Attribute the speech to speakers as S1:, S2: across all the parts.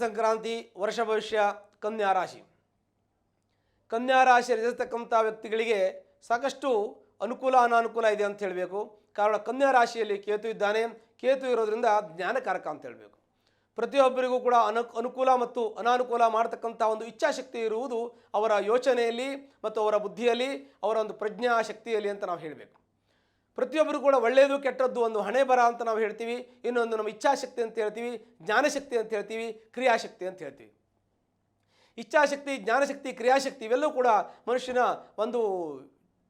S1: ಸಂಕ್ರಾಂತಿ ವರ್ಷ ಭವಿಷ್ಯ ಕನ್ಯಾ ರಾಶಿ. ಕನ್ಯಾ ರಾಶಿಯಲ್ಲಿರತಕ್ಕಂಥ ವ್ಯಕ್ತಿಗಳಿಗೆ ಸಾಕಷ್ಟು ಅನುಕೂಲ ಅನಾನುಕೂಲ ಇದೆ ಅಂತ ಹೇಳಬೇಕು. ಕಾರಣ ಕನ್ಯಾ ರಾಶಿಯಲ್ಲಿ ಕೇತು ಇದ್ದಾನೆ. ಕೇತು ಇರೋದ್ರಿಂದ ಜ್ಞಾನಕಾರಕ ಅಂತ ಹೇಳಬೇಕು. ಪ್ರತಿಯೊಬ್ಬರಿಗೂ ಕೂಡ ಅನುಕೂಲ ಮತ್ತು ಅನಾನುಕೂಲ ಮಾಡತಕ್ಕಂಥ ಒಂದು ಇಚ್ಛಾಶಕ್ತಿ ಇರುವುದು ಅವರ ಯೋಚನೆಯಲ್ಲಿ ಮತ್ತು ಅವರ ಬುದ್ಧಿಯಲ್ಲಿ, ಅವರ ಒಂದು ಪ್ರಜ್ಞಾಶಕ್ತಿಯಲ್ಲಿ ಅಂತ ನಾವು ಹೇಳಬೇಕು. ಪ್ರತಿಯೊಬ್ಬರು ಕೂಡ ಒಳ್ಳೆಯದು ಕೆಟ್ಟದ್ದು ಒಂದು ಹಣೆ ಬರ ಅಂತ ನಾವು ಹೇಳ್ತೀವಿ. ಇನ್ನೊಂದು ನಮ್ಮ ಇಚ್ಛಾಶಕ್ತಿ ಅಂತ ಹೇಳ್ತೀವಿ, ಜ್ಞಾನಶಕ್ತಿ ಅಂತ ಹೇಳ್ತೀವಿ, ಕ್ರಿಯಾಶಕ್ತಿ ಅಂತ ಹೇಳ್ತೀವಿ. ಇಚ್ಛಾಶಕ್ತಿ, ಜ್ಞಾನಶಕ್ತಿ, ಕ್ರಿಯಾಶಕ್ತಿ ಇವೆಲ್ಲವೂ ಕೂಡ ಮನುಷ್ಯನ ಒಂದು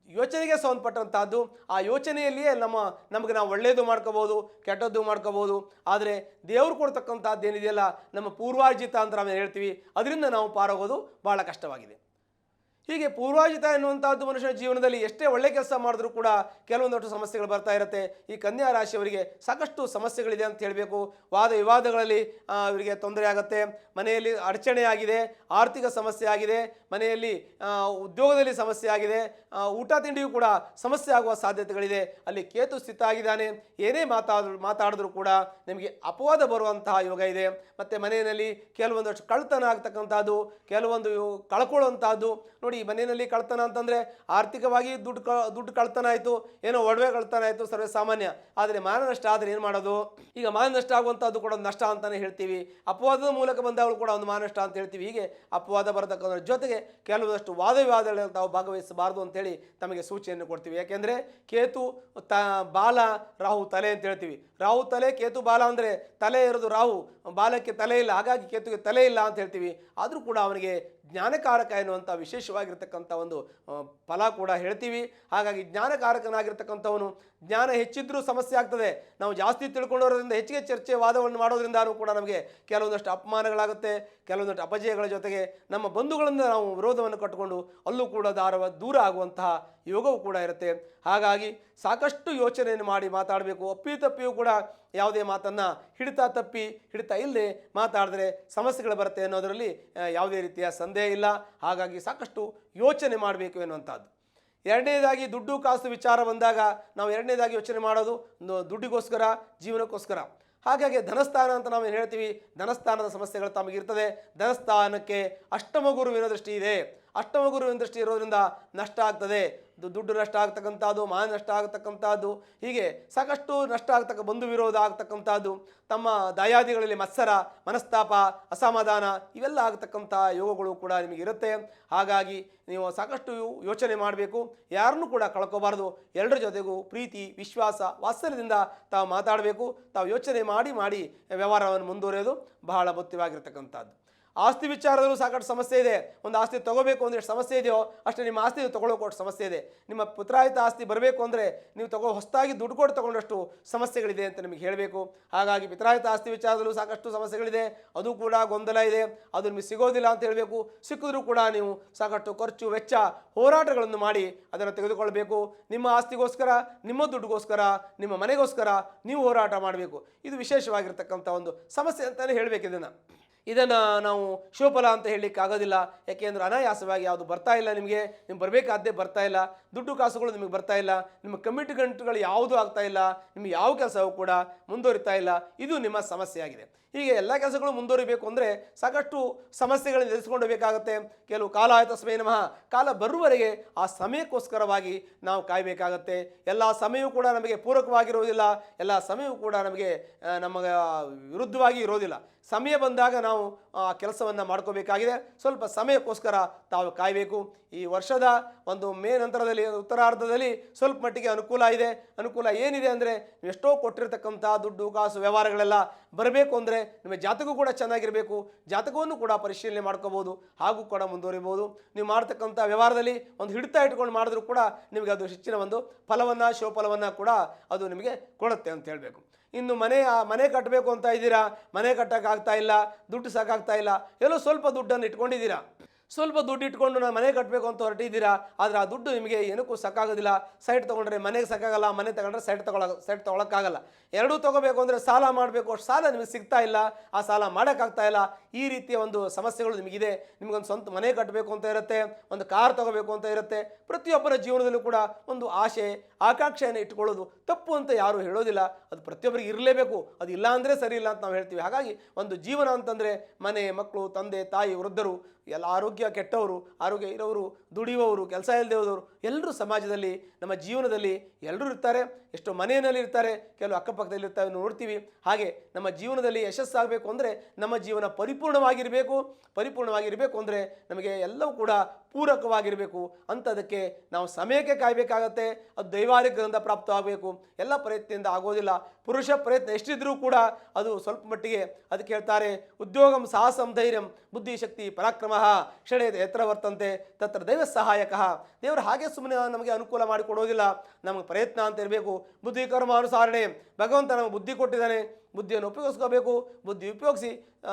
S1: ಯೋಚನೆಗೆ ಸಂಬಂಧಪಟ್ಟಂತಹದ್ದು. ಆ ಯೋಚನೆಯಲ್ಲಿಯೇ ನಮಗೆ ನಾವು ಒಳ್ಳೆಯದು ಮಾಡ್ಕೋಬೋದು, ಕೆಟ್ಟದ್ದು ಮಾಡ್ಕೋಬೋದು. ಆದರೆ ದೇವರು ಕೊಡ್ತಕ್ಕಂಥದ್ದು ಏನಿದೆಯಲ್ಲ, ನಮ್ಮ ಪೂರ್ವಾರ್ಜಿತ ಅಂತ ನಾವು ಹೇಳ್ತೀವಿ, ಅದರಿಂದ ನಾವು ಪಾರಾಗೋದು ಭಾಳ ಕಷ್ಟವಾಗಿದೆ. ಹೀಗೆ ಪೂರ್ವಾರ್ಜಿತ ಎನ್ನುವಂಥದ್ದು ಮನುಷ್ಯನ ಜೀವನದಲ್ಲಿ ಎಷ್ಟೇ ಒಳ್ಳೆ ಕೆಲಸ ಮಾಡಿದ್ರೂ ಕೂಡ ಕೆಲವೊಂದಷ್ಟು ಸಮಸ್ಯೆಗಳು ಬರ್ತಾ ಇರುತ್ತೆ. ಈ ಕನ್ಯಾ ರಾಶಿಯವರಿಗೆ ಸಾಕಷ್ಟು ಸಮಸ್ಯೆಗಳಿದೆ ಅಂತ ಹೇಳಬೇಕು. ವಾದ ವಿವಾದಗಳಲ್ಲಿ ಇವರಿಗೆ ತೊಂದರೆ ಆಗುತ್ತೆ. ಮನೆಯಲ್ಲಿ ಅಡಚಣೆ ಆಗಿದೆ, ಆರ್ಥಿಕ ಸಮಸ್ಯೆ ಆಗಿದೆ, ಮನೆಯಲ್ಲಿ ಉದ್ಯೋಗದಲ್ಲಿ ಸಮಸ್ಯೆ ಆಗಿದೆ, ಊಟ ತಿಂಡಿಯೂ ಕೂಡ ಸಮಸ್ಯೆ ಆಗುವ ಸಾಧ್ಯತೆಗಳಿದೆ. ಅಲ್ಲಿ ಕೇತು ಸ್ಥಿತ ಆಗಿದ್ದಾನೆ. ಏನೇ ಮಾತಾಡಿದ್ರೂ ಕೂಡ ನಿಮಗೆ ಅಪವಾದ ಬರುವಂತಹ ಯೋಗ ಇದೆ. ಮತ್ತು ಮನೆಯಲ್ಲಿ ಕೆಲವೊಂದಷ್ಟು ಕಳ್ತನ ಆಗ್ತಕ್ಕಂಥದ್ದು, ಕೆಲವೊಂದು ಕಳ್ಕೊಳ್ಳುವಂತಹದ್ದು. ನೋಡಿ, ಮನೆಯಲ್ಲಿ ಕಳ್ತನ ಅಂತಂದರೆ ಆರ್ಥಿಕವಾಗಿ ದುಡ್ಡು ಕಳ್ತನ ಆಯಿತು, ಏನೋ ಒಡವೆ ಕಳ್ತನ ಆಯಿತು, ಸರ್ವೇ ಸಾಮಾನ್ಯ. ಆದರೆ ಮಾನನಷ್ಟ ಆದರೆ ಏನು ಮಾಡೋದು? ಈಗ ಮಾನನಷ್ಟ ಆಗುವಂಥದ್ದು ಕೂಡ ಒಂದು ನಷ್ಟ ಅಂತಲೇ ಹೇಳ್ತೀವಿ. ಅಪವಾದದ ಮೂಲಕ ಬಂದಾಗಲೂ ಕೂಡ ಒಂದು ಮಾನನಷ್ಟ ಅಂತ ಹೇಳ್ತೀವಿ. ಹೀಗೆ ಅಪವಾದ ಬರತಕ್ಕಂಥ ಜೊತೆಗೆ ಕೆಲವೊಂದಷ್ಟು ವಾದ ವಿವಾದಗಳಲ್ಲಿ ತಾವು ಭಾಗವಹಿಸಬಾರ್ದು ಅಂತೇಳಿ ತಮಗೆ ಸೂಚನೆಯನ್ನು ಕೊಡ್ತೀವಿ. ಯಾಕೆಂದರೆ ಕೇತು ಬಾಲ, ರಾಹು ತಲೆ ಅಂತ ಹೇಳ್ತೀವಿ. ರಾಹು ತಲೆ, ಕೇತು ಬಾಲ. ಅಂದರೆ ತಲೆ ಇರೋದು ರಾಹು, ಬಾಲಕ್ಕೆ ತಲೆ ಇಲ್ಲ, ಹಾಗಾಗಿ ಕೇತುಗೆ ತಲೆ ಇಲ್ಲ ಅಂತ ಹೇಳ್ತೀವಿ. ಆದರೂ ಕೂಡ ಅವನಿಗೆ ಜ್ಞಾನಕಾರಕ ಎನ್ನುವಂಥ ವಿಶೇಷವಾಗಿರ್ತಕ್ಕಂಥ ಒಂದು ಫಲ ಕೂಡ ಹೇಳ್ತೀವಿ. ಹಾಗಾಗಿ ಜ್ಞಾನಕಾರಕನಾಗಿರ್ತಕ್ಕಂಥವನು, ಜ್ಞಾನ ಹೆಚ್ಚಿದ್ರೂ ಸಮಸ್ಯೆ ಆಗ್ತದೆ. ನಾವು ಜಾಸ್ತಿ ತಿಳ್ಕೊಂಡೋದ್ರಿಂದ ಹೆಚ್ಚಿಗೆ ಚರ್ಚೆ ವಾದವನ್ನು ಮಾಡೋದ್ರಿಂದಾನು ಕೂಡ ನಮಗೆ ಕೆಲವೊಂದಷ್ಟು ಅಪಮಾನಗಳಾಗುತ್ತೆ, ಕೆಲವೊಂದಷ್ಟು ಅಪಜಯಗಳ ಜೊತೆಗೆ ನಮ್ಮ ಬಂಧುಗಳಿಂದ ನಾವು ವಿರೋಧವನ್ನು ಕಟ್ಟಿಕೊಂಡು ಅಲ್ಲೂ ಕೂಡ ದೂರ ಆಗುವಂತಹ ಯೋಗವೂ ಕೂಡ ಇರುತ್ತೆ. ಹಾಗಾಗಿ ಸಾಕಷ್ಟು ಯೋಚನೆಯನ್ನು ಮಾಡಿ ಮಾತಾಡಬೇಕು. ಅಪ್ಪಿತಪ್ಪಿಯೂ ಕೂಡ ಯಾವುದೇ ಮಾತನ್ನು ಹಿಡಿತಾ ಇಲ್ಲದೆ ಮಾತಾಡಿದ್ರೆ ಸಮಸ್ಯೆಗಳು ಬರುತ್ತೆ ಅನ್ನೋದರಲ್ಲಿ ಯಾವುದೇ ರೀತಿಯ ಸಂದೇಹ ಇಲ್ಲ. ಹಾಗಾಗಿ ಸಾಕಷ್ಟು ಯೋಚನೆ ಮಾಡಬೇಕು ಎನ್ನುವಂಥದ್ದು. ಎರಡನೇದಾಗಿ ದುಡ್ಡು ಕಾಸು ವಿಚಾರ ಬಂದಾಗ ನಾವು ಎರಡನೇದಾಗಿ ಯೋಚನೆ ಮಾಡೋದು ದುಡ್ಡಿಗೋಸ್ಕರ, ಜೀವನಕ್ಕೋಸ್ಕರ. ಹಾಗಾಗಿ ಧನಸ್ಥಾನ ಅಂತ ನಾವು ಏನು ಹೇಳ್ತೀವಿ, ಧನಸ್ಥಾನದ ಸಮಸ್ಯೆಗಳು ತಮಗಿರ್ತದೆ. ಧನಸ್ಥಾನಕ್ಕೆ ಅಷ್ಟಮ ಗುರುವಿನ ದೃಷ್ಟಿ ಇದೆ. ಅಷ್ಟಮ ಗುರುವಿನ ದೃಷ್ಟಿ ಇರೋದ್ರಿಂದ ನಷ್ಟ ಆಗ್ತದೆ. ದುಡ್ಡು ನಷ್ಟ ಆಗ್ತಕ್ಕಂಥದ್ದು, ಮಾನ ನಷ್ಟ ಆಗ್ತಕ್ಕಂಥದ್ದು, ಹೀಗೆ ಸಾಕಷ್ಟು ನಷ್ಟ ಬಂಧು ವಿರೋಧ ಆಗ್ತಕ್ಕಂಥದ್ದು, ತಮ್ಮ ದಾಯಾದಿಗಳಲ್ಲಿ ಮತ್ಸರ, ಮನಸ್ತಾಪ, ಅಸಮಾಧಾನ ಇವೆಲ್ಲ ಆಗ್ತಕ್ಕಂಥ ಯೋಗಗಳು ಕೂಡ ನಿಮಗಿರುತ್ತೆ. ಹಾಗಾಗಿ ನೀವು ಸಾಕಷ್ಟು ಯೋಚನೆ ಮಾಡಬೇಕು. ಯಾರನ್ನೂ ಕೂಡ ಕಳ್ಕೋಬಾರ್ದು. ಎಲ್ಲರ ಜೊತೆಗೂ ಪ್ರೀತಿ, ವಿಶ್ವಾಸ, ವಾತ್ಸಲ್ಯದಿಂದ ತಾವು ಮಾತಾಡಬೇಕು. ತಾವು ಯೋಚನೆ ಮಾಡಿ ವ್ಯವಹಾರವನ್ನು ಮುಂದುವರಿಯೋದು ಬಹಳ ಮುಖ್ಯವಾಗಿರ್ತಕ್ಕಂಥದ್ದು. ಆಸ್ತಿ ವಿಚಾರದಲ್ಲೂ ಸಾಕಷ್ಟು ಸಮಸ್ಯೆ ಇದೆ. ಒಂದು ಆಸ್ತಿ ತೊಗೋಬೇಕು ಅಂದರೆ ಎಷ್ಟು ಸಮಸ್ಯೆ ಇದೆಯೋ ಅಷ್ಟೇ ನಿಮ್ಮ ಆಸ್ತಿ ತೊಗೊಳ್ಳೋಕೆ ಸಮಸ್ಯೆ ಇದೆ. ನಿಮ್ಮ ಪುತ್ರಾಹಿತ ಆಸ್ತಿ ಬರಬೇಕು ಅಂದರೆ ನೀವು ಹೊಸದಾಗಿ ದುಡ್ಡು ಕೊಟ್ಟು ತೊಗೊಂಡಷ್ಟು ಸಮಸ್ಯೆಗಳಿದೆ ಅಂತ ನಿಮಗೆ ಹೇಳಬೇಕು. ಹಾಗಾಗಿ ಪಿತ್ರಾಹಿತ ಆಸ್ತಿ ವಿಚಾರದಲ್ಲೂ ಸಾಕಷ್ಟು ಸಮಸ್ಯೆಗಳಿದೆ. ಅದು ಕೂಡ ಗೊಂದಲ ಇದೆ. ಅದು ನಿಮಗೆ ಸಿಗೋದಿಲ್ಲ ಅಂತ ಹೇಳಬೇಕು. ಸಿಕ್ಕಿದ್ರೂ ಕೂಡ ನೀವು ಸಾಕಷ್ಟು ಖರ್ಚು ವೆಚ್ಚ ಹೋರಾಟಗಳನ್ನು ಮಾಡಿ ಅದನ್ನು ತೆಗೆದುಕೊಳ್ಬೇಕು. ನಿಮ್ಮ ಆಸ್ತಿಗೋಸ್ಕರ, ನಿಮ್ಮ ದುಡ್ಡುಗೋಸ್ಕರ, ನಿಮ್ಮ ಮನೆಗೋಸ್ಕರ ನೀವು ಹೋರಾಟ ಮಾಡಬೇಕು. ಇದು ವಿಶೇಷವಾಗಿರ್ತಕ್ಕಂಥ ಒಂದು ಸಮಸ್ಯೆ ಅಂತಲೇ ಹೇಳಬೇಕು. ಇದನ್ನು ನಾವು ಶುಭಫಲ ಅಂತ ಹೇಳಲಿಕ್ಕೆ ಆಗೋದಿಲ್ಲ. ಯಾಕೆಂದರೆ ಅನಾಯಾಸವಾಗಿ ಯಾವುದು ಬರ್ತಾ ಇಲ್ಲ. ನಿಮಗೆ ಬರಬೇಕಾದ್ದೇ ಬರ್ತಾ ಇಲ್ಲ. ದುಡ್ಡು ಕಾಸುಗಳು ನಿಮಗೆ ಬರ್ತಾ ಇಲ್ಲ. ನಿಮ್ಮ ಕಮಿಟ್ಮೆಂಟ್ಗಳು ಯಾವುದೂ ಆಗ್ತಾ ಇಲ್ಲ. ನಿಮಗೆ ಯಾವ ಕೆಲಸವೂ ಕೂಡ ಮುಂದುವರಿತಾ ಇಲ್ಲ. ಇದು ನಿಮ್ಮ ಸಮಸ್ಯೆಯಾಗಿದೆ. ಹೀಗೆ ಎಲ್ಲ ಕೆಲಸಗಳು ಮುಂದುವರಿಬೇಕು ಅಂದರೆ ಸಾಕಷ್ಟು ಸಮಸ್ಯೆಗಳನ್ನು ಎದುರಿಸ್ಕೊಂಡಬೇಕಾಗುತ್ತೆ. ಕೆಲವು ಕಾಲ ಆಯ್ತು ತಸ್ಮೈ ನಮಃ, ಕಾಲ ಬರುವವರೆಗೆ ಆ ಸಮಯಕ್ಕೋಸ್ಕರವಾಗಿ ನಾವು ಕಾಯಬೇಕಾಗತ್ತೆ. ಎಲ್ಲ ಸಮಯವೂ ಕೂಡ ನಮಗೆ ಪೂರಕವಾಗಿರೋದಿಲ್ಲ. ಎಲ್ಲ ಸಮಯವೂ ಕೂಡ ನಮಗೆ ವಿರುದ್ಧವಾಗಿ ಇರೋದಿಲ್ಲ. ಸಮಯ ಬಂದಾಗ ನಾವು ಆ ಕೆಲಸವನ್ನು ಮಾಡ್ಕೋಬೇಕಾಗಿದೆ. ಸ್ವಲ್ಪ ಸಮಯಕ್ಕೋಸ್ಕರ ತಾವು ಕಾಯಬೇಕು. ಈ ವರ್ಷದ ಒಂದು ಮೇ ನಂತರದಲ್ಲಿ, ಉತ್ತರಾರ್ಧದಲ್ಲಿ ಸ್ವಲ್ಪ ಮಟ್ಟಿಗೆ ಅನುಕೂಲ ಇದೆ. ಅನುಕೂಲ ಏನಿದೆ ಅಂದರೆ, ನೀವು ಎಷ್ಟೋ ಕೊಟ್ಟಿರ್ತಕ್ಕಂಥ ದುಡ್ಡು ಕಾಸು ವ್ಯವಹಾರಗಳೆಲ್ಲ ಬರಬೇಕು ಅಂದರೆ ನಿಮ್ಮ ಜಾತಕ ಕೂಡ ಚೆನ್ನಾಗಿರಬೇಕು. ಜಾತಕವನ್ನು ಕೂಡ ಪರಿಶೀಲನೆ ಮಾಡ್ಕೋಬೋದು, ಹಾಗೂ ಕೂಡ ಮುಂದುವರಿಬೋದು. ನೀವು ಮಾಡ್ತಕ್ಕಂಥ ವ್ಯವಹಾರದಲ್ಲಿ ಒಂದು ಹಿಡಿತ ಇಟ್ಕೊಂಡು ಮಾಡಿದ್ರೂ ಕೂಡ ನಿಮಗೆ ಅದು ಹೆಚ್ಚಿನ ಒಂದು ಫಲವನ್ನು, ಶುಭಫಲವನ್ನು ಕೂಡ ಅದು ನಿಮಗೆ ಕೊಡುತ್ತೆ ಅಂತ ಹೇಳಬೇಕು. ಇನ್ನು ಮನೆ ಕಟ್ಟಬೇಕು ಅಂತ ಇದ್ದೀರಾ, ಮನೆ ಕಟ್ಟೋಕ್ಕಾಗ್ತಾ ಇಲ್ಲ, ದುಡ್ಡು ಸಾಕಾಗ್ತಾ ಇಲ್ಲ, ಎಲ್ಲೋ ಸ್ವಲ್ಪ ದುಡ್ಡನ್ನು ಇಟ್ಕೊಂಡಿದ್ದೀರಾ. ಸ್ವಲ್ಪ ದುಡ್ಡು ಇಟ್ಕೊಂಡು ನಾನು ಮನೆ ಕಟ್ಟಬೇಕು ಅಂತ ಹೊರಟಿದ್ದೀರಾ, ಆದರೆ ಆ ದುಡ್ಡು ನಿಮಗೆ ಏನಕ್ಕೂ ಸಾಕಾಗೋದಿಲ್ಲ. ಸೈಟ್ ತೊಗೊಂಡ್ರೆ ಮನೆಗೆ ಸಾಕಾಗಲ್ಲ, ಮನೆ ತಗೊಂಡ್ರೆ ಸೈಟ್ ತೊಗೊಳಕ್ಕಾಗಲ್ಲ. ಎರಡೂ ತೊಗೋಬೇಕು ಅಂದರೆ ಸಾಲ ಮಾಡಬೇಕು, ಅಷ್ಟು ಸಾಲ ನಿಮಗೆ ಸಿಗ್ತಾ ಇಲ್ಲ, ಆ ಸಾಲ ಮಾಡೋಕ್ಕಾಗ್ತಾ ಇಲ್ಲ. ಈ ರೀತಿಯ ಒಂದು ಸಮಸ್ಯೆಗಳು ನಿಮಗಿದೆ. ನಿಮಗೊಂದು ಸ್ವಂತ ಮನೆ ಕಟ್ಟಬೇಕು ಅಂತ ಇರುತ್ತೆ, ಒಂದು ಕಾರ್ ತೊಗೋಬೇಕು ಅಂತ ಇರುತ್ತೆ. ಪ್ರತಿಯೊಬ್ಬರ ಜೀವನದಲ್ಲೂ ಕೂಡ ಒಂದು ಆಸೆ ಆಕಾಂಕ್ಷೆಯನ್ನು ಇಟ್ಕೊಳ್ಳೋದು ತಪ್ಪು ಅಂತ ಯಾರೂ ಹೇಳೋದಿಲ್ಲ. ಅದು ಪ್ರತಿಯೊಬ್ಬರಿಗೆ ಇರಲೇಬೇಕು, ಅದು ಇಲ್ಲ ಅಂದರೆ ಸರಿ ಇಲ್ಲ ಅಂತ ನಾವು ಹೇಳ್ತೀವಿ. ಹಾಗಾಗಿ ಒಂದು ಜೀವನ ಅಂತಂದರೆ ಮನೆ, ಮಕ್ಕಳು, ತಂದೆ ತಾಯಿ, ವೃದ್ಧರು, ಎಲ್ಲ ಆರೋಗ್ಯ ಕೆಟ್ಟವರು, ಆರೋಗ್ಯ ಇರೋರು, ದುಡಿಯುವವರು, ಕೆಲಸ ಇಲ್ಲದೆ ಹೋದವರು, ಎಲ್ಲರೂ ಸಮಾಜದಲ್ಲಿ ನಮ್ಮ ಜೀವನದಲ್ಲಿ ಎಲ್ಲರೂ ಇರ್ತಾರೆ. ಎಷ್ಟೋ ಮನೆಯಲ್ಲಿ ಇರ್ತಾರೆ, ಕೆಲವು ಅಕ್ಕಪಕ್ಕದಲ್ಲಿ ಇರ್ತಾರೆ, ನೋಡ್ತೀವಿ. ಹಾಗೆ ನಮ್ಮ ಜೀವನದಲ್ಲಿ ಯಶಸ್ಸಾಗಬೇಕು ಅಂದರೆ ನಮ್ಮ ಜೀವನ ಪರಿಪೂರ್ಣವಾಗಿರಬೇಕು ಅಂದರೆ ನಮಗೆ ಎಲ್ಲವೂ ಕೂಡ ಪೂರಕವಾಗಿರಬೇಕು. ಅಂಥದಕ್ಕೆ ನಾವು ಸಮಯಕ್ಕೆ ಕಾಯಬೇಕಾಗತ್ತೆ. ಅದು ದೈವಾನುಗ್ರಹದಿಂದ ಪ್ರಾಪ್ತವಾಗಬೇಕು. ಎಲ್ಲ ಪ್ರಯತ್ನದಿಂದ ಆಗೋದಿಲ್ಲ. ಪುರುಷ ಪ್ರಯತ್ನ ಎಷ್ಟಿದ್ರೂ ಕೂಡ ಅದು ಸ್ವಲ್ಪ ಮಟ್ಟಿಗೆ. ಅದಕ್ಕೆ ಹೇಳ್ತಾರೆ, ಉದ್ಯೋಗಂ ಸಾಹಸಂ ಧೈರ್ಯಂ ಬುದ್ಧಿಶಕ್ತಿ ಪರಾಕ್ರಮ ಕ್ಷಣೇತ ಎತ್ತರ ವರ್ತಂತೆ ತತ್ರ ದೈವ ಸಹಾಯಕ. ದೇವರು ಹಾಗೆ ಸುಮ್ಮನೆ ನಮಗೆ ಅನುಕೂಲ ಮಾಡಿಕೊಡೋದಿಲ್ಲ. ನಮಗೆ ಪ್ರಯತ್ನ ಅಂತ ಇರಬೇಕು. ಬುದ್ಧಿ ಕರ್ಮ ಅನುಸಾರಣೆ, ಭಗವಂತ ನಮಗೆ ಬುದ್ಧಿ ಕೊಟ್ಟಿದ್ದಾನೆ, ಬುದ್ಧಿಯನ್ನು ಉಪಯೋಗಿಸ್ಕೋಬೇಕು. ಬುದ್ಧಿ ಉಪಯೋಗಿಸಿ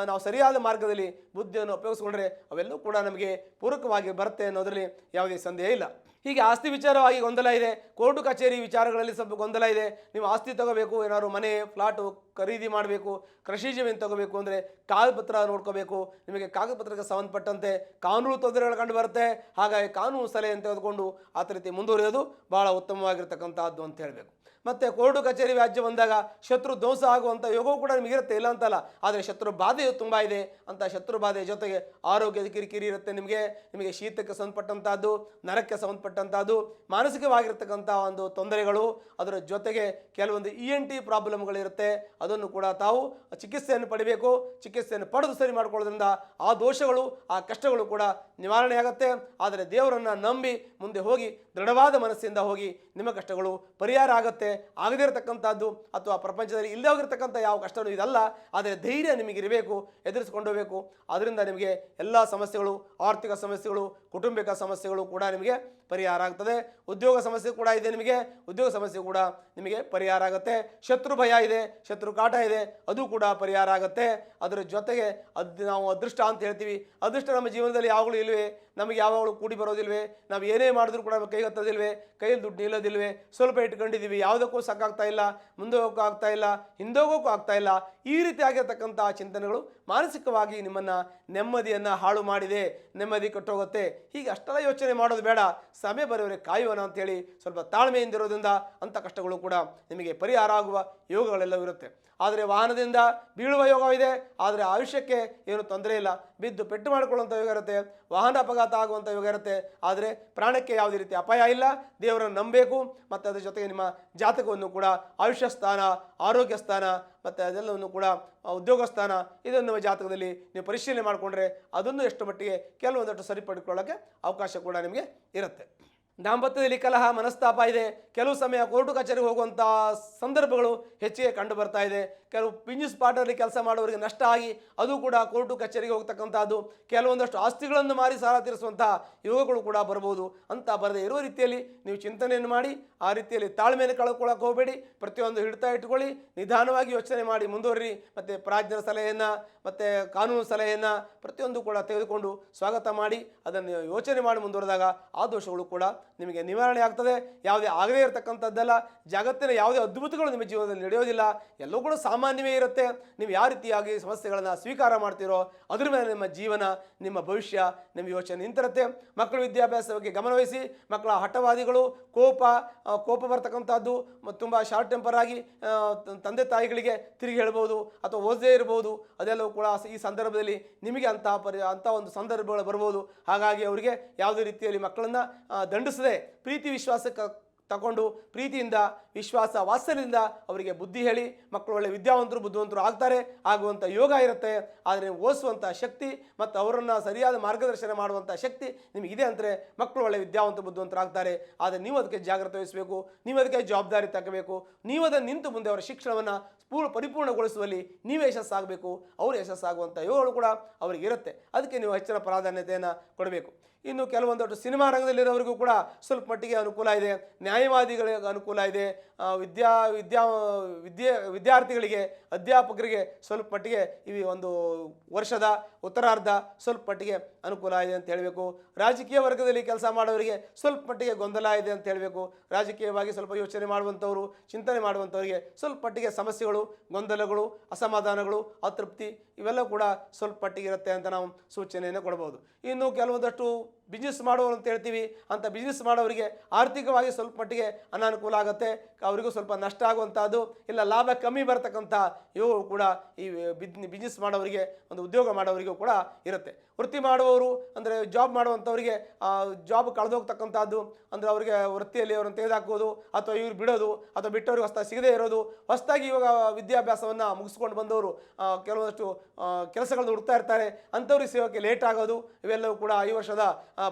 S1: ನಾವು ಸರಿಯಾದ ಮಾರ್ಗದಲ್ಲಿ ಬುದ್ಧಿಯನ್ನು ಉಪಯೋಗಿಸ್ಕೊಂಡ್ರೆ ಅವೆಲ್ಲವೂ ಕೂಡ ನಮಗೆ ಪೂರಕವಾಗಿ ಬರುತ್ತೆ ಅನ್ನೋದರಲ್ಲಿ ಯಾವುದೇ ಸಂದೇಹ ಇಲ್ಲ. ಹೀಗೆ ಆಸ್ತಿ ವಿಚಾರವಾಗಿ ಗೊಂದಲ ಇದೆ, ಕೋರ್ಟು ಕಚೇರಿ ವಿಚಾರಗಳಲ್ಲಿ ಸ್ವಲ್ಪ ಗೊಂದಲ ಇದೆ. ನೀವು ಆಸ್ತಿ ತಗೋಬೇಕು, ಏನಾದ್ರು ಮನೆ ಫ್ಲಾಟು ಖರೀದಿ ಮಾಡಬೇಕು, ಕೃಷಿ ಜಮೀನು ತಗೋಬೇಕು ಅಂದರೆ ಕಾಗದಪತ್ರ ನೋಡ್ಕೋಬೇಕು. ನಿಮಗೆ ಕಾಗದಪತ್ರಕ್ಕೆ ಸಂಬಂಧಪಟ್ಟಂತೆ ಕಾನೂನು ತೊಂದರೆಗಳು ಕಂಡು ಬರುತ್ತೆ. ಹಾಗಾಗಿ ಕಾನೂನು ಸಲಹೆಯನ್ನು ತೆಗೆದುಕೊಂಡು ಆ ರೀತಿ ಮುಂದುವರಿಯೋದು ಭಾಳ ಉತ್ತಮವಾಗಿರ್ತಕ್ಕಂಥದ್ದು ಅಂತ ಹೇಳಬೇಕು. ಮತ್ತು ಕೋರ್ಟು ಕಚೇರಿ ವ್ಯಾಜ್ಯ ಬಂದಾಗ ಶತ್ರು ಧ್ವಂಸ ಆಗುವಂಥ ಯೋಗವೂ ಕೂಡ ನಿಮಗಿರುತ್ತೆ, ಇಲ್ಲ ಅಂತಲ್ಲ. ಆದರೆ ಶತ್ರು ಬಾಧೆಯು ತುಂಬ ಇದೆ. ಅಂತ ಶತ್ರು ಬಾಧೆ ಜೊತೆಗೆ ಆರೋಗ್ಯದ ಕಿರಿಕಿರಿ ಇರುತ್ತೆ. ನಿಮಗೆ ಶೀತಕ್ಕೆ ಸಂಬಂಧಪಟ್ಟಂಥದ್ದು, ನರಕ್ಕೆ ಸಂಬಂಧಪಟ್ಟಂಥದ್ದು, ಮಾನಸಿಕವಾಗಿರ್ತಕ್ಕಂಥ ಒಂದು ತೊಂದರೆಗಳು, ಅದರ ಜೊತೆಗೆ ಕೆಲವೊಂದು ENT ಪ್ರಾಬ್ಲಮ್ಗಳಿರುತ್ತೆ. ಅದನ್ನು ಕೂಡ ತಾವು ಚಿಕಿತ್ಸೆಯನ್ನು ಪಡಿಬೇಕು. ಚಿಕಿತ್ಸೆಯನ್ನು ಪಡೆದು ಸರಿ ಮಾಡ್ಕೊಳ್ಳೋದ್ರಿಂದ ಆ ದೋಷಗಳು, ಆ ಕಷ್ಟಗಳು ಕೂಡ ನಿವಾರಣೆ ಆಗುತ್ತೆ. ಆದರೆ ದೇವರನ್ನು ನಂಬಿ ಮುಂದೆ ಹೋಗಿ, ದೃಢವಾದ ಮನಸ್ಸಿಂದ ಹೋಗಿ, ನಿಮ್ಮ ಕಷ್ಟಗಳು ಪರಿಹಾರ ಆಗುತ್ತೆ. ಆಗದೇ ಇರತಕ್ಕಂಥದ್ದು ಅಥವಾ ಪ್ರಪಂಚದಲ್ಲಿ ಇಲ್ಲದೆ ಹೋಗಿರ್ತಕ್ಕಂಥ ಯಾವ ಕಷ್ಟವೂ ಇದಲ್ಲ. ಆದರೆ ಧೈರ್ಯ ನಿಮಗಿರಬೇಕು, ಎದುರಿಸ್ಕೊಂಡು ಹೋಗಬೇಕು. ಅದರಿಂದ ನಿಮಗೆ ಎಲ್ಲ ಸಮಸ್ಯೆಗಳು, ಆರ್ಥಿಕ ಸಮಸ್ಯೆಗಳು, ಕುಟುಂಬಿಕ ಸಮಸ್ಯೆಗಳು ಕೂಡ ನಿಮಗೆ ಪರಿಹಾರ ಆಗ್ತದೆ. ಉದ್ಯೋಗ ಸಮಸ್ಯೆ ಕೂಡ ಇದೆ, ನಿಮಗೆ ಉದ್ಯೋಗ ಸಮಸ್ಯೆ ಕೂಡ ನಿಮಗೆ ಪರಿಹಾರ ಆಗುತ್ತೆ. ಶತ್ರು ಭಯ ಇದೆ, ಶತ್ರು ಕಾಟ ಇದೆ, ಅದು ಕೂಡ ಪರಿಹಾರ ಆಗುತ್ತೆ. ಅದರ ಜೊತೆಗೆ ನಾವು ಅದೃಷ್ಟ ಅಂತ ಹೇಳ್ತೀವಿ. ಅದೃಷ್ಟ ನಮ್ಮ ಜೀವನದಲ್ಲಿ ಯಾವಾಗಲೂ ಇಲ್ವೇ, ನಮಗೆ ಯಾವಾಗಲೂ ಕೂಡಿ ಬರೋದಿಲ್ವೇ, ನಾವು ಏನೇ ಮಾಡಿದ್ರೂ ಕೂಡ ಕೈಗೆ ಹತ್ತೋದಿಲ್ವೇ, ಕೈಯಲ್ಲಿ ದುಡ್ಡು ನಿಲ್ಲೋದಿಲ್ವೇ, ಸ್ವಲ್ಪ ಇಟ್ಕೊಂಡಿದ್ದೀವಿ, ಯಾವುದಕ್ಕೂ ಸಾಕಾಗ್ತಾ ಇಲ್ಲ, ಮುಂದೆ ಹೋಗೋಕ್ಕೂ ಆಗ್ತಾ ಇಲ್ಲ, ಹಿಂದೆ ಹೋಗೋಕ್ಕೂ ಆಗ್ತಾ ಇಲ್ಲ. ಈ ರೀತಿಯಾಗಿರ್ತಕ್ಕಂಥ ಚಿಂತನೆಗಳು ಮಾನಸಿಕವಾಗಿ ನಿಮ್ಮನ್ನು ನೆಮ್ಮದಿಯನ್ನು ಹಾಳು ಮಾಡಿದೆ, ನೆಮ್ಮದಿ ಕಟ್ಟೋಗುತ್ತೆ. ಹೀಗೆ ಅಷ್ಟೆಲ್ಲ ಯೋಚನೆ ಮಾಡೋದು ಬೇಡ. ಸಮಯ ಬರೋವರೆಗೆ ಕಾಯುವನ ಅಂತೇಳಿ ಸ್ವಲ್ಪ ತಾಳ್ಮೆಯಿಂದಿರೋದ್ರಿಂದ ಅಂಥ ಕಷ್ಟಗಳು ಕೂಡ ನಿಮಗೆ ಪರಿಹಾರ ಆಗುವ ಯೋಗಗಳೆಲ್ಲವೂ ಇರುತ್ತೆ. ಆದರೆ ವಾಹನದಿಂದ ಬೀಳುವ ಯೋಗವಿದೆ, ಆದರೆ ಆಯುಷ್ಯಕ್ಕೆ ಏನು ತೊಂದರೆ ಇಲ್ಲ. ಬಿದ್ದು ಪೆಟ್ಟು ಮಾಡಿಕೊಳ್ಳುವಂಥ ಯೋಗ ಇರುತ್ತೆ, ವಾಹನ ಅಪಘಾತ ಆಗುವಂಥ ಯೋಗ ಇರುತ್ತೆ. ಆದರೆ ಪ್ರಾಣಕ್ಕೆ ಯಾವುದೇ ರೀತಿ ಅಪಾಯ ಇಲ್ಲ. ದೇವರನ್ನು ನಂಬಬೇಕು. ಮತ್ತು ಅದರ ಜೊತೆಗೆ ನಿಮ್ಮ ಜಾತಕವನ್ನು ಕೂಡ ಆಯುಷ್ಯ ಸ್ಥಾನ, ಆರೋಗ್ಯ ಸ್ಥಾನ ಮತ್ತು ಅದೆಲ್ಲವನ್ನು ಕೂಡ ಉದ್ಯೋಗ ಸ್ಥಾನ, ಇದನ್ನು ನಿಮ್ಮ ಜಾತಕದಲ್ಲಿ ನೀವು ಪರಿಶೀಲನೆ ಮಾಡಿಕೊಂಡ್ರೆ ಅದನ್ನು ಎಷ್ಟು ಮಟ್ಟಿಗೆ ಕೆಲವೊಂದಷ್ಟು ಸರಿಪಡಿಕೊಳ್ಳೋಕ್ಕೆ ಅವಕಾಶ ಕೂಡ ನಿಮಗೆ ಇರುತ್ತೆ. ದಾಂಪತ್ಯದಲ್ಲಿ ಕಲಹ, ಮನಸ್ತಾಪ ಇದೆ. ಕೆಲವು ಸಮಯ ಕೋರ್ಟು ಕಚೇರಿಗೆ ಹೋಗುವಂಥ ಸಂದರ್ಭಗಳು ಹೆಚ್ಚಿಗೆ ಕಂಡು ಬರ್ತಾ ಇದೆ. ಕೆಲವು ಪಿಂಜು ಸ್ಪಾಟಲ್ಲಿ ಕೆಲಸ ಮಾಡೋರಿಗೆ ನಷ್ಟ ಆಗಿ ಅದು ಕೂಡ ಕೋರ್ಟು ಕಚೇರಿಗೆ ಹೋಗ್ತಕ್ಕಂಥದ್ದು. ಕೆಲವೊಂದಷ್ಟು ಆಸ್ತಿಗಳನ್ನು ಮಾರಿ ಸಾಲ ತೀರಿಸುವಂಥ ಯೋಗಗಳು ಕೂಡ ಬರ್ಬೋದು. ಅಂತ ಬರದೇ ಇರುವ ರೀತಿಯಲ್ಲಿ ನೀವು ಚಿಂತನೆಯನ್ನು ಮಾಡಿ, ಆ ರೀತಿಯಲ್ಲಿ ತಾಳ್ಮೆಯನ್ನು ಕಳ್ಕೊಳ್ಳೋಕೆ ಹೋಗಬೇಡಿ. ಪ್ರತಿಯೊಂದು ಹಿಡಿತಾ ಇಟ್ಕೊಳ್ಳಿ, ನಿಧಾನವಾಗಿ ಯೋಚನೆ ಮಾಡಿ ಮುಂದುವರಿ. ಮತ್ತು ಪ್ರಾಜ್ಞರ ಸಲಹೆಯನ್ನು ಮತ್ತು ಕಾನೂನು ಸಲಹೆಯನ್ನು ಪ್ರತಿಯೊಂದು ಕೂಡ ತೆಗೆದುಕೊಂಡು ಸ್ವಾಗತ ಮಾಡಿ ಅದನ್ನು ಯೋಚನೆ ಮಾಡಿ ಮುಂದುವರೆದಾಗ ಆ ದೋಷಗಳು ಕೂಡ ನಿಮಗೆ ನಿವಾರಣೆ ಆಗ್ತದೆ. ಯಾವುದೇ ಆಗದೇ ಇರತಕ್ಕಂಥದ್ದಲ್ಲ. ಜಗತ್ತಿನ ಯಾವುದೇ ಅದ್ಭುತಗಳು ನಿಮ್ಮ ಜೀವನದಲ್ಲಿ ನಡೆಯೋದಿಲ್ಲ, ಎಲ್ಲವೂ ಕೂಡ ಸಾಮಾನ್ಯವೇ ಇರುತ್ತೆ. ನೀವು ಯಾವ ರೀತಿಯಾಗಿ ಸಮಸ್ಯೆಗಳನ್ನು ಸ್ವೀಕಾರ ಮಾಡ್ತೀರೋ ಅದ್ರ ಮೇಲೆ ನಿಮ್ಮ ಜೀವನ, ನಿಮ್ಮ ಭವಿಷ್ಯ, ನಿಮ್ಮ ಯೋಚನೆ ನಿಂತಿರುತ್ತೆ. ಮಕ್ಕಳ ವಿದ್ಯಾಭ್ಯಾಸ ಬಗ್ಗೆ ಗಮನವಹಿಸಿ. ಮಕ್ಕಳ ಹಠವಾದಿಗಳು, ಕೋಪ ಬರ್ತಕ್ಕಂಥದ್ದು, ತುಂಬ ಶಾರ್ಟ್ ಟೆಂಪರ್ ಆಗಿ ತಂದೆ ತಾಯಿಗಳಿಗೆ ತಿರುಗಿ ಹೇಳ್ಬೋದು ಅಥವಾ ಓದದೇ ಇರ್ಬೋದು. ಅದೆಲ್ಲವೂ ಕೂಡ ಈ ಸಂದರ್ಭದಲ್ಲಿ ನಿಮಗೆ ಅಂಥ ಒಂದು ಸಂದರ್ಭಗಳು ಬರ್ಬೋದು. ಹಾಗಾಗಿ ಅವರಿಗೆ ಯಾವುದೇ ರೀತಿಯಲ್ಲಿ ಮಕ್ಕಳನ್ನು ದಂಡಿಸದೆ ಪ್ರೀತಿ ವಿಶ್ವಾಸಕ್ಕೆ ತಗೊಂಡು ಪ್ರೀತಿಯಿಂದ, ವಿಶ್ವಾಸ, ವಾತ್ಸಲ್ಯದಿಂದ ಅವರಿಗೆ ಬುದ್ಧಿ ಹೇಳಿ ಮಕ್ಕಳು ಒಳ್ಳೆ ವಿದ್ಯಾವಂತರು, ಬುದ್ಧಿವಂತರು ಆಗ್ತಾರೆ, ಆಗುವಂಥ ಯೋಗ ಇರುತ್ತೆ. ಆದರೆ ಓದಿಸುವಂಥ ಶಕ್ತಿ ಮತ್ತು ಅವರನ್ನು ಸರಿಯಾದ ಮಾರ್ಗದರ್ಶನ ಮಾಡುವಂಥ ಶಕ್ತಿ ನಿಮಗಿದೆ ಅಂದರೆ ಮಕ್ಕಳು ಒಳ್ಳೆ ವಿದ್ಯಾವಂತರು, ಬುದ್ಧಿವಂತರು ಆಗ್ತಾರೆ. ಆದರೆ ನೀವು ಅದಕ್ಕೆ ಜಾಗ್ರತೆ ವಹಿಸಬೇಕು, ನೀವು ಅದಕ್ಕೆ ಜವಾಬ್ದಾರಿ ತಗೋಬೇಕು. ನೀವು ಅದನ್ನು ನಿಂತು ಮುಂದೆ ಅವರ ಶಿಕ್ಷಣವನ್ನು ಪರಿಪೂರ್ಣಗೊಳಿಸುವಲ್ಲಿ ನೀವೇ ಯಶಸ್ಸಾಗಬೇಕು. ಅವರು ಯಶಸ್ಸಾಗುವಂಥ ಯೋಗಗಳು ಕೂಡ ಅವರಿಗೆ ಇರುತ್ತೆ. ಅದಕ್ಕೆ ನೀವು ಹೆಚ್ಚಿನ ಪ್ರಾಧಾನ್ಯತೆಯನ್ನು ಕೊಡಬೇಕು. ಇನ್ನು ಕೆಲವೊಂದಷ್ಟು ಸಿನಿಮಾ ರಂಗದಲ್ಲಿರೋರಿಗೂ ಕೂಡ ಸ್ವಲ್ಪ ಮಟ್ಟಿಗೆ ಅನುಕೂಲ ಇದೆ, ನ್ಯಾಯವಾದಿಗಳಿಗೆ ಅನುಕೂಲ ಇದೆ, ವಿದ್ಯಾರ್ಥಿಗಳಿಗೆ ಅಧ್ಯಾಪಕರಿಗೆ ಸ್ವಲ್ಪ ಮಟ್ಟಿಗೆ ಈ ಒಂದು ವರ್ಷದ ಉತ್ತರಾರ್ಧ ಸ್ವಲ್ಪ ಮಟ್ಟಿಗೆ ಅನುಕೂಲ ಇದೆ ಅಂತ ಹೇಳಬೇಕು. ರಾಜಕೀಯ ವರ್ಗದಲ್ಲಿ ಕೆಲಸ ಮಾಡೋರಿಗೆ ಸ್ವಲ್ಪ ಮಟ್ಟಿಗೆ ಗೊಂದಲ ಇದೆ ಅಂತ ಹೇಳಬೇಕು. ರಾಜಕೀಯವಾಗಿ ಸ್ವಲ್ಪ ಯೋಚನೆ ಮಾಡುವಂಥವ್ರು, ಚಿಂತನೆ ಮಾಡುವಂಥವರಿಗೆ ಸ್ವಲ್ಪ ಮಟ್ಟಿಗೆ ಸಮಸ್ಯೆಗಳು, ಗೊಂದಲಗಳು, ಅಸಮಾಧಾನಗಳು, ಅತೃಪ್ತಿ ಇವೆಲ್ಲ ಕೂಡ ಸ್ವಲ್ಪ ಮಟ್ಟಿಗೆ ಇರುತ್ತೆ ಅಂತ ನಾವು ಸೂಚನೆಯನ್ನು ಕೊಡ್ಬೋದು. ಇನ್ನು ಕೆಲವೊಂದಷ್ಟು ಬಿಸ್ನೆಸ್ ಮಾಡೋರು ಅಂತ ಹೇಳ್ತೀವಿ, ಅಂಥ ಬಿಸ್ನೆಸ್ ಮಾಡೋರಿಗೆ ಆರ್ಥಿಕವಾಗಿ ಸ್ವಲ್ಪ ಮಟ್ಟಿಗೆ ಅನಾನುಕೂಲ ಆಗುತ್ತೆ, ಅವರಿಗೂ ಸ್ವಲ್ಪ ನಷ್ಟ ಆಗುವಂಥದ್ದು, ಇಲ್ಲ ಲಾಭ ಕಮ್ಮಿ ಬರ್ತಕ್ಕಂಥ ಇವು ಕೂಡ ಈ ಬಿಸ್ನೆಸ್ ಮಾಡೋರಿಗೆ, ಒಂದು ಉದ್ಯೋಗ ಮಾಡೋರಿಗೂ ಕೂಡ ಇರುತ್ತೆ. ವೃತ್ತಿ ಮಾಡುವವರು ಅಂದರೆ ಜಾಬ್ ಮಾಡುವಂಥವ್ರಿಗೆ ಜಾಬ್ ಕಳೆದೋಗ್ತಕ್ಕಂಥದ್ದು, ಅಂದರೆ ಅವರಿಗೆ ವೃತ್ತಿಯಲ್ಲಿ ಅವ್ರನ್ನ ತೆಗೆದುಹಾಕೋದು ಅಥವಾ ಇವ್ರು ಬಿಡೋದು ಅಥವಾ ಬಿಟ್ಟವ್ರಿಗೆ ಹೊಸ್ದಾಗಿ ಸಿಗದೇ ಇರೋದು, ಹೊಸದಾಗಿ ಇವಾಗ ವಿದ್ಯಾಭ್ಯಾಸವನ್ನು ಮುಗಿಸ್ಕೊಂಡು ಬಂದವರು ಕೆಲವೊಂದಷ್ಟು ಕೆಲಸಗಳನ್ನು ಹುಡುಕ್ತಾ ಇರ್ತಾರೆ, ಅಂಥವ್ರಿಗೆ ಸಿಗೋಕ್ಕೆ ಲೇಟ್ ಆಗೋದು ಇವೆಲ್ಲವೂ ಕೂಡ ಈ ವರ್ಷದ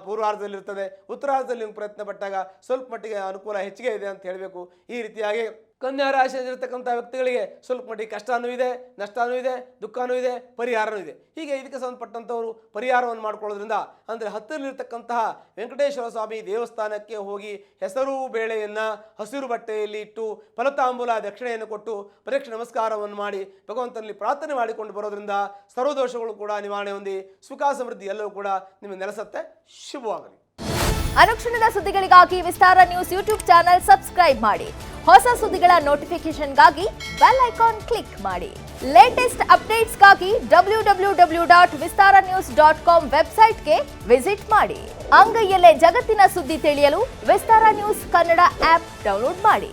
S1: ಪೂರ್ವಾರ್ಧದಲ್ಲಿರ್ತದೆ. ಉತ್ತರಾರ್ಧದಲ್ಲಿ ಪ್ರಯತ್ನ ಪಟ್ಟಾಗ ಸ್ವಲ್ಪ ಮಟ್ಟಿಗೆ ಅನುಕೂಲ ಹೆಚ್ಚಿಗೆ ಇದೆ ಅಂತ ಹೇಳಬೇಕು. ಈ ರೀತಿಯಾಗಿ ಕನ್ಯಾ ರಾಶಿಯಲ್ಲಿರ್ತಕ್ಕಂಥ ವ್ಯಕ್ತಿಗಳಿಗೆ ಸ್ವಲ್ಪ ಮಟ್ಟಿಗೆ ಕಷ್ಟನೂ ಇದೆ, ನಷ್ಟನೂ ಇದೆ, ದುಃಖನೂ ಇದೆ, ಪರಿಹಾರನೂ ಇದೆ. ಹೀಗೆ ಇದಕ್ಕೆ ಸಂಬಂಧಪಟ್ಟಂಥವರು ಪರಿಹಾರವನ್ನು ಮಾಡ್ಕೊಳ್ಳೋದ್ರಿಂದ ಅಂದರೆ ಹತ್ತಿರಲಿರ್ತಕ್ಕಂತಹ ವೆಂಕಟೇಶ್ವರ ಸ್ವಾಮಿ ದೇವಸ್ಥಾನಕ್ಕೆ ಹೋಗಿ ಹೆಸರು ಬೇಳೆಯನ್ನು ಹಸಿರು ಬಟ್ಟೆಯಲ್ಲಿ ಇಟ್ಟು ಫಲತಾಂಬೂಲ ದಕ್ಷಿಣೆಯನ್ನು ಕೊಟ್ಟು ಪ್ರದಕ್ಷಿಣೆ ನಮಸ್ಕಾರವನ್ನು ಮಾಡಿ ಭಗವಂತನಲ್ಲಿ ಪ್ರಾರ್ಥನೆ ಮಾಡಿಕೊಂಡು ಬರೋದ್ರಿಂದ ಸರ್ವದೋಷಗಳು ಕೂಡ ನಿವಾರಣೆ ಹೊಂದಿ ಸುಖ ಸಮೃದ್ಧಿ ಎಲ್ಲವೂ ಕೂಡ ನಿಮಗೆ ನೆಲೆಸುತ್ತೆ. ಶುಭವಾಗಲಿ.
S2: ಅನುಕ್ಷಣದ ಸುದ್ದಿಗಳಿಗಾಗಿ ವಿಸ್ತಾರ ನ್ಯೂಸ್ ಯೂಟ್ಯೂಬ್ ಚಾನೆಲ್ ಸಬ್ಸ್ಕ್ರೈಬ್ ಮಾಡಿ. ಹೊಸ ಸುದ್ದಿಗಳ ನೋಟಿಫಿಕೇಶನ್ಗಾಗಿ ಬೆಲ್ ಐಕಾನ್ ಕ್ಲಿಕ್ ಮಾಡಿ. ಲೇಟೆಸ್ಟ್ ಅಪ್ಡೇಟ್ಸ್ಗಾಗಿ www.vistaranews.com ವೆಬ್ಸೈಟ್ಗೆ ವಿಸಿಟ್ ಮಾಡಿ. ಅಂಗೈಯಲ್ಲೇ ಜಗತ್ತಿನ ಸುದ್ದಿ ತಿಳಿಯಲು ವಿಸ್ತಾರ ನ್ಯೂಸ್ ಕನ್ನಡ ಆಪ್ ಡೌನ್ಲೋಡ್ ಮಾಡಿ.